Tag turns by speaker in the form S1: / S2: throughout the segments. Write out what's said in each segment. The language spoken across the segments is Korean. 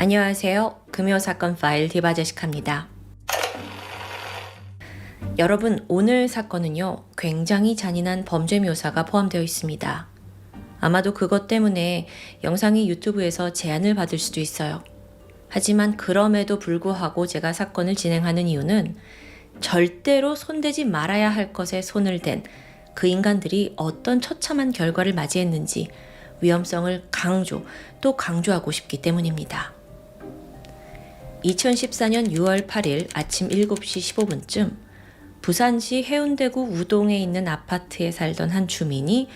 S1: 안녕하세요. 금요사건 파일 디바제시카입니다. 여러분, 오늘 사건은요, 굉장히 잔인한 범죄 묘사가 포함되어 있습니다. 아마도 그것 때문에 영상이 유튜브에서 제한을 받을 수도 있어요. 하지만 그럼에도 불구하고 제가 사건을 진행하는 이유는 절대로 손대지 말아야 할 것에 손을 댄 그 인간들이 어떤 처참한 결과를 맞이했는지 위험성을 또 강조하고 싶기 때문입니다. 2014년 6월 8일 아침 7시 15분쯤 부산시 해운대구 우동에 있는 아파트에 살던 한 주민이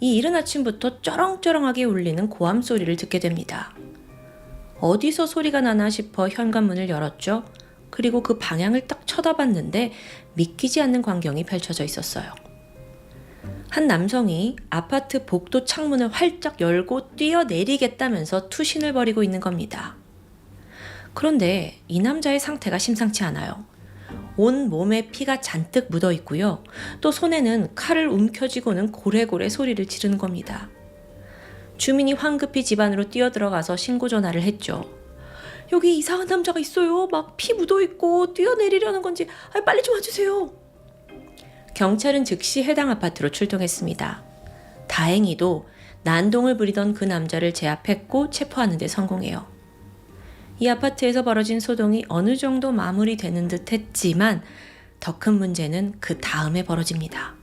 S1: 이 이른 아침부터 쩌렁쩌렁하게 울리는 고함 소리를 듣게 됩니다. 어디서 소리가 나나 싶어 현관문을 열었죠. 그리고 그 방향을 딱 쳐다봤는데 믿기지 않는 광경이 펼쳐져 있었어요. 한 남성이 아파트 복도 창문을 활짝 열고 뛰어내리겠다면서 투신을 벌이고 있는 겁니다. 그런데 이 남자의 상태가 심상치 않아요. 온 몸에 피가 잔뜩 묻어 있고요. 또 손에는 칼을 움켜쥐고는 고래고래 소리를 지르는 겁니다. 주민이 황급히 집 안으로 뛰어들어가서 신고 전화를 했죠. 여기 이상한 남자가 있어요. 막 피 묻어 있고 뛰어내리려는 건지 빨리 좀 와주세요. 경찰은 즉시 해당 아파트로 출동했습니다. 다행히도 난동을 부리던 그 남자를 제압했고 체포하는 데 성공해요. 이 아파트에서 벌어진 소동이 어느 정도 마무리되는 듯 했지만 더 큰 문제는 그 다음에 벌어집니다.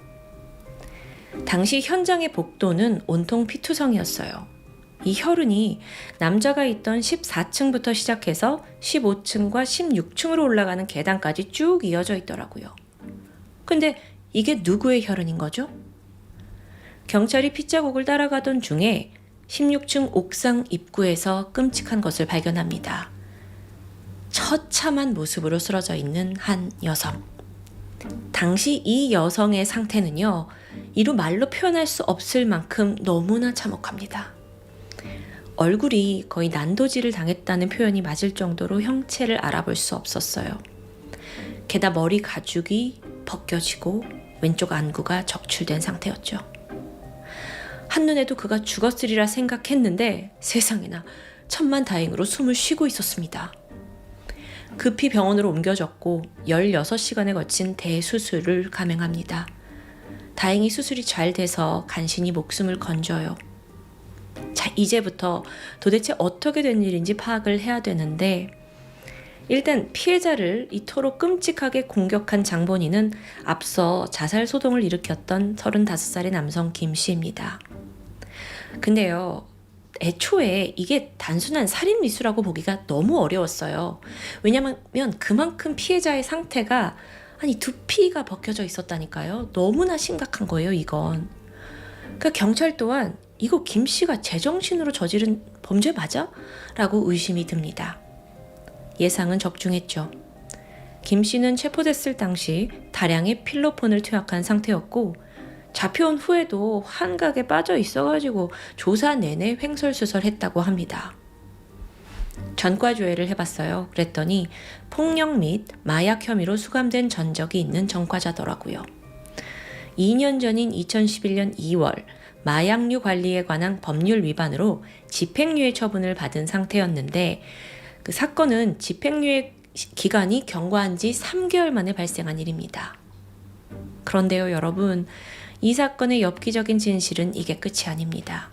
S1: 당시 현장의 복도는 온통 피투성이었어요. 이 혈흔이 남자가 있던 14층부터 시작해서 15층과 16층으로 올라가는 계단까지 쭉 이어져 있더라고요. 근데 이게 누구의 혈흔인 거죠? 경찰이 핏자국을 따라가던 중에 16층 옥상 입구에서 끔찍한 것을 발견합니다. 처참한 모습으로 쓰러져 있는 한 여성. 당시 이 여성의 상태는요, 이루 말로 표현할 수 없을 만큼 너무나 참혹합니다. 얼굴이 거의 난도질을 당했다는 표현이 맞을 정도로 형체를 알아볼 수 없었어요. 게다가 머리 가죽이 벗겨지고 왼쪽 안구가 적출된 상태였죠. 한눈에도 그가 죽었으리라 생각했는데 세상에나 천만다행으로 숨을 쉬고 있었습니다. 급히 병원으로 옮겨졌고 16시간에 거친 대수술을 감행합니다. 다행히 수술이 잘 돼서 간신히 목숨을 건져요. 자, 이제부터 도대체 어떻게 된 일인지 파악을 해야 되는데 일단 피해자를 이토록 끔찍하게 공격한 장본인은 앞서 자살 소동을 일으켰던 35살의 남성 김 씨입니다. 근데요, 애초에 이게 단순한 살인 미수라고 보기가 너무 어려웠어요. 왜냐면 그만큼 피해자의 상태가 두피가 벗겨져 있었다니까요. 너무나 심각한 거예요, 이건. 그러니까 경찰 또한 이거 김 씨가 제정신으로 저지른 범죄 맞아? 라고 의심이 듭니다. 예상은 적중했죠. 김 씨는 체포됐을 당시 다량의 필로폰을 투약한 상태였고 잡혀온 후에도 환각에 빠져 있어가지고 조사 내내 횡설수설했다고 합니다. 전과 조회를 해봤어요. 그랬더니 폭력 및 마약 혐의로 수감된 전적이 있는 전과자더라고요. 2년 전인 2011년 2월 마약류 관리에 관한 법률 위반으로 집행유예 처분을 받은 상태였는데 그 사건은 집행유예 기간이 경과한 지 3개월 만에 발생한 일입니다. 그런데요, 여러분, 이 사건의 엽기적인 진실은 이게 끝이 아닙니다.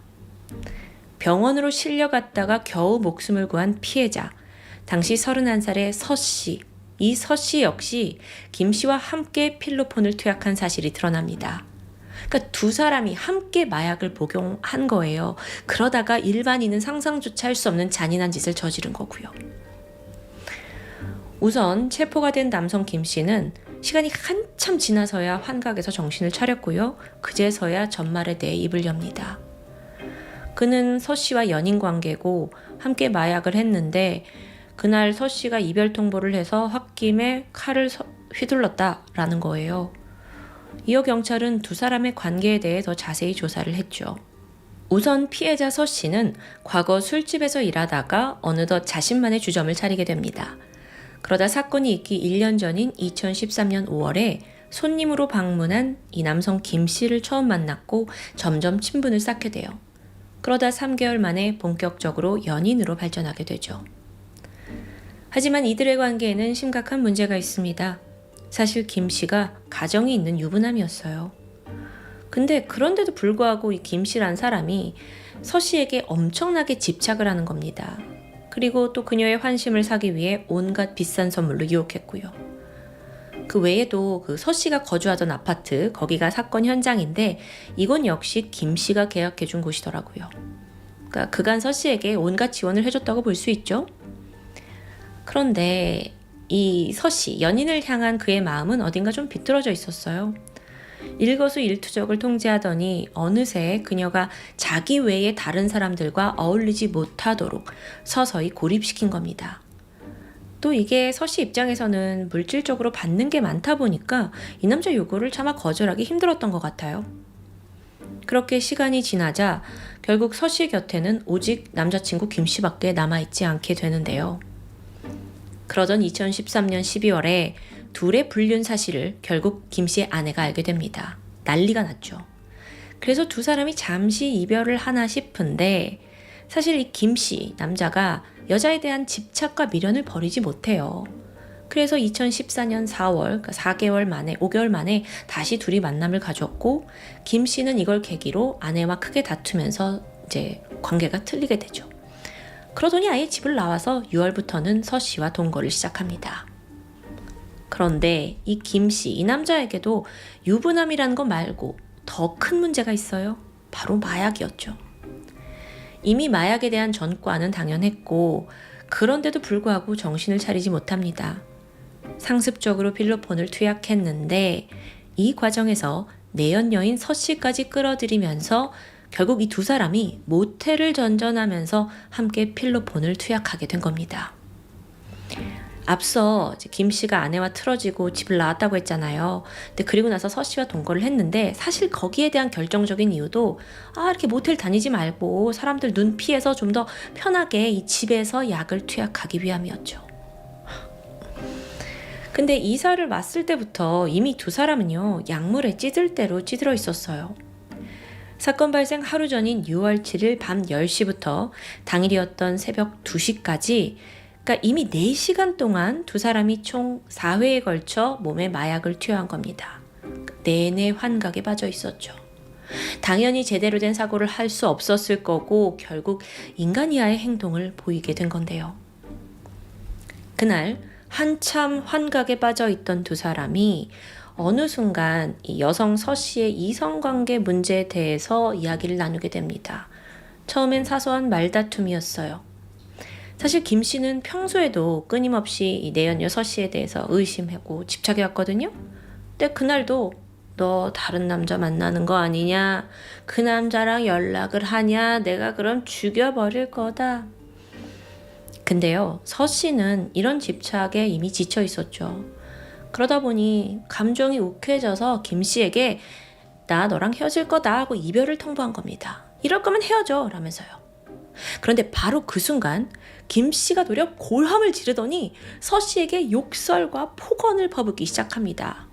S1: 병원으로 실려갔다가 겨우 목숨을 구한 피해자, 당시 31살의 서 씨. 이 서 씨 역시 김 씨와 함께 필로폰을 투약한 사실이 드러납니다. 그러니까 두 사람이 함께 마약을 복용한 거예요. 그러다가 일반인은 상상조차 할 수 없는 잔인한 짓을 저지른 거고요. 우선 체포가 된 남성 김 씨는 시간이 한참 지나서야 환각에서 정신을 차렸고요. 그제서야 전말에 대해 입을 엽니다. 그는 서 씨와 연인 관계고 함께 마약을 했는데 그날 서 씨가 이별 통보를 해서 홧김에 칼을 휘둘렀다라는 거예요. 이어 경찰은 두 사람의 관계에 대해 더 자세히 조사를 했죠. 우선 피해자 서 씨는 과거 술집에서 일하다가 어느덧 자신만의 주점을 차리게 됩니다. 그러다 사건이 있기 1년 전인 2013년 5월에 손님으로 방문한 이 남성 김 씨를 처음 만났고 점점 친분을 쌓게 돼요. 그러다 3개월 만에 본격적으로 연인으로 발전하게 되죠. 하지만 이들의 관계에는 심각한 문제가 있습니다. 사실 김 씨가 가정이 있는 유부남이었어요. 근데 그런데도 불구하고 이 김 씨란 사람이 서 씨에게 엄청나게 집착을 하는 겁니다. 그리고 또 그녀의 환심을 사기 위해 온갖 비싼 선물로 유혹했고요. 그 외에도 그 서 씨가 거주하던 아파트, 거기가 사건 현장인데 이건 역시 김 씨가 계약해준 곳이더라고요. 그러니까 그간 서 씨에게 온갖 지원을 해줬다고 볼 수 있죠. 그런데 이 서 씨, 연인을 향한 그의 마음은 어딘가 좀 비뚤어져 있었어요. 일거수일투족을 통제하더니 어느새 그녀가 자기 외의 다른 사람들과 어울리지 못하도록 서서히 고립시킨 겁니다. 또 이게 서 씨 입장에서는 물질적으로 받는 게 많다 보니까 이 남자 요구를 차마 거절하기 힘들었던 것 같아요. 그렇게 시간이 지나자 결국 서 씨 곁에는 오직 남자친구 김 씨밖에 남아있지 않게 되는데요. 그러던 2013년 12월에 둘의 불륜 사실을 결국 김 씨의 아내가 알게 됩니다. 난리가 났죠. 그래서 두 사람이 잠시 이별을 하나 싶은데 사실 이 김 씨, 남자가 여자에 대한 집착과 미련을 버리지 못해요. 그래서 2014년 4월, 그러니까 4개월 만에, 5개월 만에 다시 둘이 만남을 가졌고 김 씨는 이걸 계기로 아내와 크게 다투면서 이제 관계가 틀리게 되죠. 그러더니 아예 집을 나와서 6월부터는 서 씨와 동거를 시작합니다. 그런데 이 김 씨, 이 남자에게도 유부남이라는 것 말고 더 큰 문제가 있어요. 바로 마약이었죠. 이미 마약에 대한 전과는 당연했고 그런데도 불구하고 정신을 차리지 못합니다. 상습적으로 필로폰을 투약했는데 이 과정에서 내연 여인 서 씨까지 끌어들이면서 결국 이 두 사람이 모텔을 전전하면서 함께 필로폰을 투약하게 된 겁니다. 앞서 김 씨가 아내와 틀어지고 집을 나왔다고 했잖아요. 근데 그리고 나서 서 씨와 동거를 했는데 사실 거기에 대한 결정적인 이유도 이렇게 모텔 다니지 말고 사람들 눈 피해서 좀 더 편하게 이 집에서 약을 투약하기 위함이었죠. 근데 이사를 왔을 때부터 이미 두 사람은요, 약물에 찌들 대로 찌들어 있었어요. 사건 발생 하루 전인 6월 7일 밤 10시부터 당일이었던 새벽 2시까지 그러니까 이미 4시간 동안 두 사람이 총 4회에 걸쳐 몸에 마약을 투여한 겁니다. 내내 환각에 빠져 있었죠. 당연히 제대로 된 사고를 할 수 없었을 거고 결국 인간 이하의 행동을 보이게 된 건데요. 그날 한참 환각에 빠져 있던 두 사람이 어느 순간 이 여성 서 씨의 이성관계 문제에 대해서 이야기를 나누게 됩니다. 처음엔 사소한 말다툼이었어요. 사실 김 씨는 평소에도 끊임없이 이 내연녀 서 씨에 대해서 의심하고 집착해왔거든요. 근데 그날도 너 다른 남자 만나는 거 아니냐? 그 남자랑 연락을 하냐? 내가 그럼 죽여버릴 거다. 근데요, 서 씨는 이런 집착에 이미 지쳐 있었죠. 그러다 보니 감정이 욱해져서 김 씨에게 나 너랑 헤어질 거다 하고 이별을 통보한 겁니다. 이럴 거면 헤어져 라면서요. 그런데 바로 그 순간 김 씨가 도리어 골함을 지르더니 서 씨에게 욕설과 폭언을 퍼붓기 시작합니다.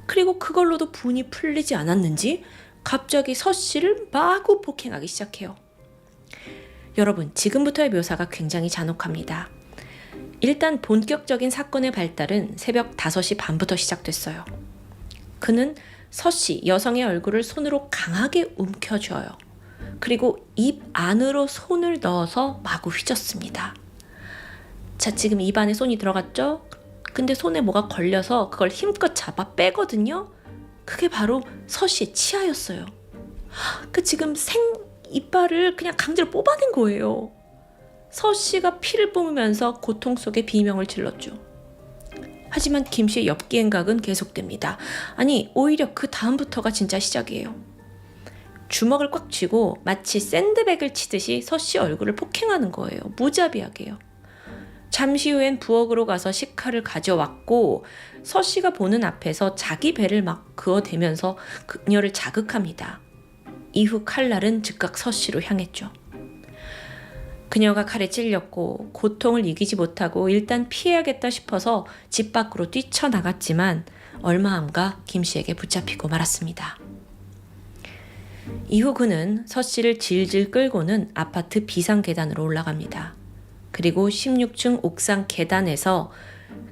S1: 그리고 그걸로도 분이 풀리지 않았는지 갑자기 서 씨를 마구 폭행하기 시작해요. 여러분, 지금부터의 묘사가 굉장히 잔혹합니다. 일단 본격적인 사건의 발달은 새벽 5시 반부터 시작됐어요. 그는 서 씨, 여성의 얼굴을 손으로 강하게 움켜쥐어요. 그리고 입 안으로 손을 넣어서 마구 휘젓습니다. 자, 지금 입 안에 손이 들어갔죠? 근데 손에 뭐가 걸려서 그걸 힘껏 잡아 빼거든요? 그게 바로 서 씨의 치아였어요. 지금 이빨을 그냥 강제로 뽑아낸 거예요. 서 씨가 피를 뿜으면서 고통 속에 비명을 질렀죠. 하지만 김 씨의 엽기행각은 계속됩니다. 아니, 오히려 그 다음부터가 진짜 시작이에요. 주먹을 꽉 쥐고 마치 샌드백을 치듯이 서 씨 얼굴을 폭행하는 거예요. 무자비하게요. 잠시 후엔 부엌으로 가서 식칼을 가져왔고 서 씨가 보는 앞에서 자기 배를 막 그어대면서 그녀를 자극합니다. 이후 칼날은 즉각 서 씨로 향했죠. 그녀가 칼에 찔렸고 고통을 이기지 못하고 일단 피해야겠다 싶어서 집 밖으로 뛰쳐나갔지만 얼마 안가 김 씨에게 붙잡히고 말았습니다. 이후 그는 서 씨를 질질 끌고는 아파트 비상 계단으로 올라갑니다. 그리고 16층 옥상 계단에서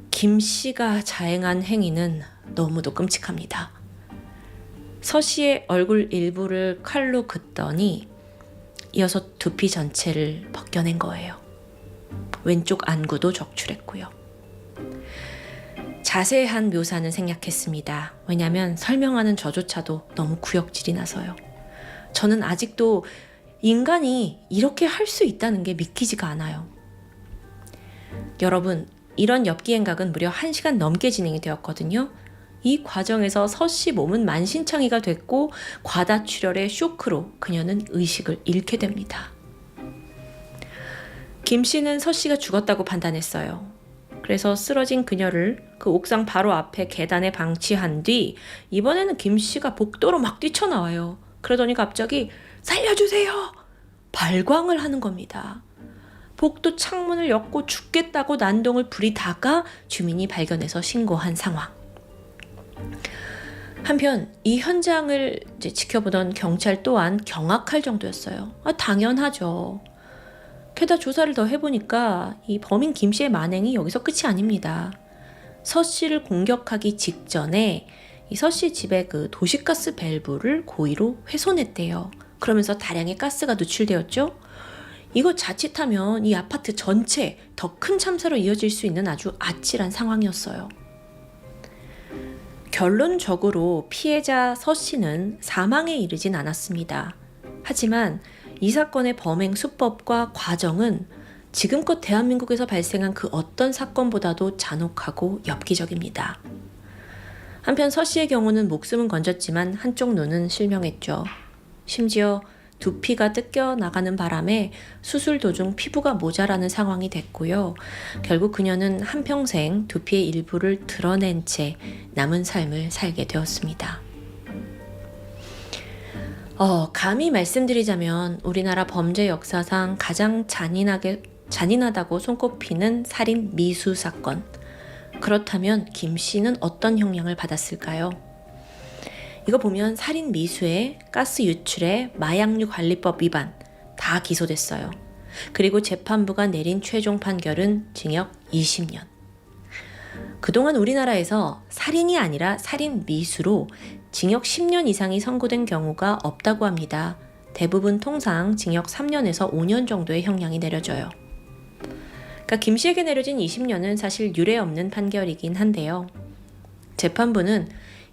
S1: 김 씨가 자행한 행위는 너무도 끔찍합니다. 서 씨의 얼굴 일부를 칼로 긋더니 이어서 두피 전체를 벗겨낸 거예요. 왼쪽 안구도 적출했고요. 자세한 묘사는 생략했습니다. 왜냐하면 설명하는 저조차도 너무 구역질이 나서요. 저는 아직도 인간이 이렇게 할 수 있다는 게 믿기지가 않아요. 여러분, 이런 엽기 행각은 무려 1시간 넘게 진행이 되었거든요. 이 과정에서 서 씨 몸은 만신창이가 됐고 과다출혈의 쇼크로 그녀는 의식을 잃게 됩니다. 김 씨는 서 씨가 죽었다고 판단했어요. 그래서 쓰러진 그녀를 그 옥상 바로 앞에 계단에 방치한 뒤 이번에는 김 씨가 복도로 막 뛰쳐나와요. 그러더니 갑자기 살려주세요! 발광을 하는 겁니다. 복도 창문을 엮고 죽겠다고 난동을 부리다가 주민이 발견해서 신고한 상황. 한편 이 현장을 지켜보던 경찰 또한 경악할 정도였어요. 당연하죠. 게다가 조사를 더 해보니까 이 범인 김 씨의 만행이 여기서 끝이 아닙니다. 서 씨를 공격하기 직전에 이 서 씨 집의 그 도시가스 밸브를 고의로 훼손했대요. 그러면서 다량의 가스가 누출되었죠. 이거 자칫하면 이 아파트 전체 더 큰 참사로 이어질 수 있는 아주 아찔한 상황이었어요. 결론적으로 피해자 서 씨는 사망에 이르진 않았습니다. 하지만 이 사건의 범행 수법과 과정은 지금껏 대한민국에서 발생한 그 어떤 사건보다도 잔혹하고 엽기적입니다. 한편 서 씨의 경우는 목숨은 건졌지만 한쪽 눈은 실명했죠. 심지어 두피가 뜯겨 나가는 바람에 수술 도중 피부가 모자라는 상황이 됐고요. 결국 그녀는 한평생 두피의 일부를 드러낸 채 남은 삶을 살게 되었습니다. 감히 말씀드리자면 우리나라 범죄 역사상 가장 잔인하다고 손꼽히는 살인 미수 사건. 그렇다면 김 씨는 어떤 형량을 받았을까요? 이거 보면 살인 미수에 가스 유출에 마약류 관리법 위반 다 기소됐어요. 그리고 재판부가 내린 최종 판결은 징역 20년. 그동안 우리나라에서 살인이 아니라 살인 미수로 징역 10년 이상이 선고된 경우가 없다고 합니다. 대부분 통상 징역 3년에서 5년 정도의 형량이 내려져요. 그러니까 김 씨에게 내려진 20년은 사실 유례 없는 판결이긴 한데요. 재판부는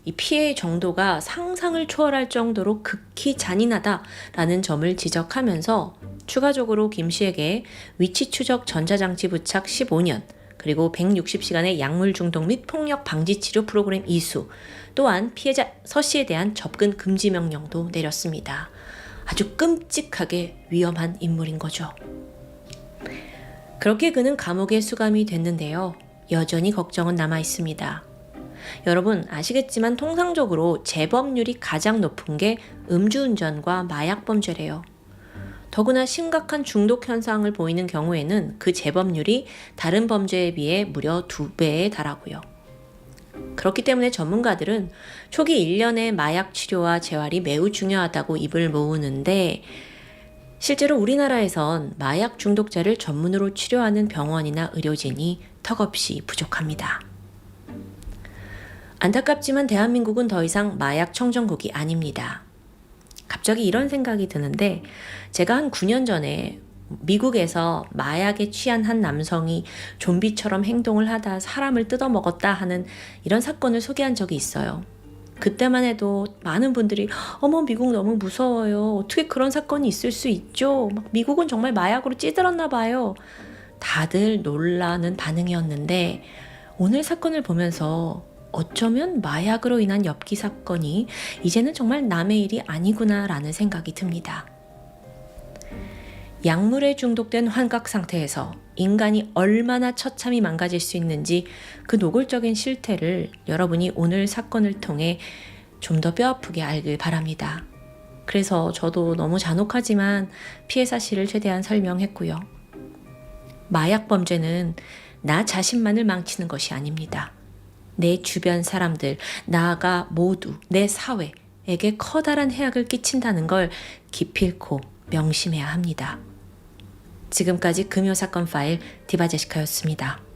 S1: 이 피해의 정도가 상상을 초월할 정도로 극히 잔인하다라는 점을 지적하면서 추가적으로 김 씨에게 위치 추적 전자장치 부착 15년, 그리고 160시간의 약물 중독 및 폭력 방지 치료 프로그램 이수, 또한 피해자 서 씨에 대한 접근 금지 명령도 내렸습니다. 아주 끔찍하게 위험한 인물인 거죠. 그렇게 그는 감옥에 수감이 됐는데요. 여전히 걱정은 남아 있습니다. 여러분 아시겠지만 통상적으로 재범률이 가장 높은 게 음주운전과 마약범죄래요. 더구나 심각한 중독 현상을 보이는 경우에는 그 재범률이 다른 범죄에 비해 무려 2배에 달하고요. 그렇기 때문에 전문가들은 초기 1년의 마약 치료와 재활이 매우 중요하다고 입을 모으는데 실제로 우리나라에선 마약 중독자를 전문으로 치료하는 병원이나 의료진이 턱없이 부족합니다. 안타깝지만 대한민국은 더 이상 마약 청정국이 아닙니다. 갑자기 이런 생각이 드는데 제가 한 9년 전에 미국에서 마약에 취한 한 남성이 좀비처럼 행동을 하다 사람을 뜯어먹었다 하는 이런 사건을 소개한 적이 있어요. 그때만 해도 많은 분들이 어머 미국 너무 무서워요. 어떻게 그런 사건이 있을 수 있죠? 미국은 정말 마약으로 찌들었나 봐요. 다들 놀라는 반응이었는데 오늘 사건을 보면서 어쩌면 마약으로 인한 엽기 사건이 이제는 정말 남의 일이 아니구나라는 생각이 듭니다. 약물에 중독된 환각 상태에서 인간이 얼마나 처참히 망가질 수 있는지 그 노골적인 실태를 여러분이 오늘 사건을 통해 좀 더 뼈아프게 알길 바랍니다. 그래서 저도 너무 잔혹하지만 피해 사실을 최대한 설명했고요. 마약 범죄는 나 자신만을 망치는 것이 아닙니다. 내 주변 사람들, 나아가 모두 내 사회에게 커다란 해악을 끼친다는 걸 기필코 명심해야 합니다. 지금까지 금요사건 파일 디바제시카였습니다.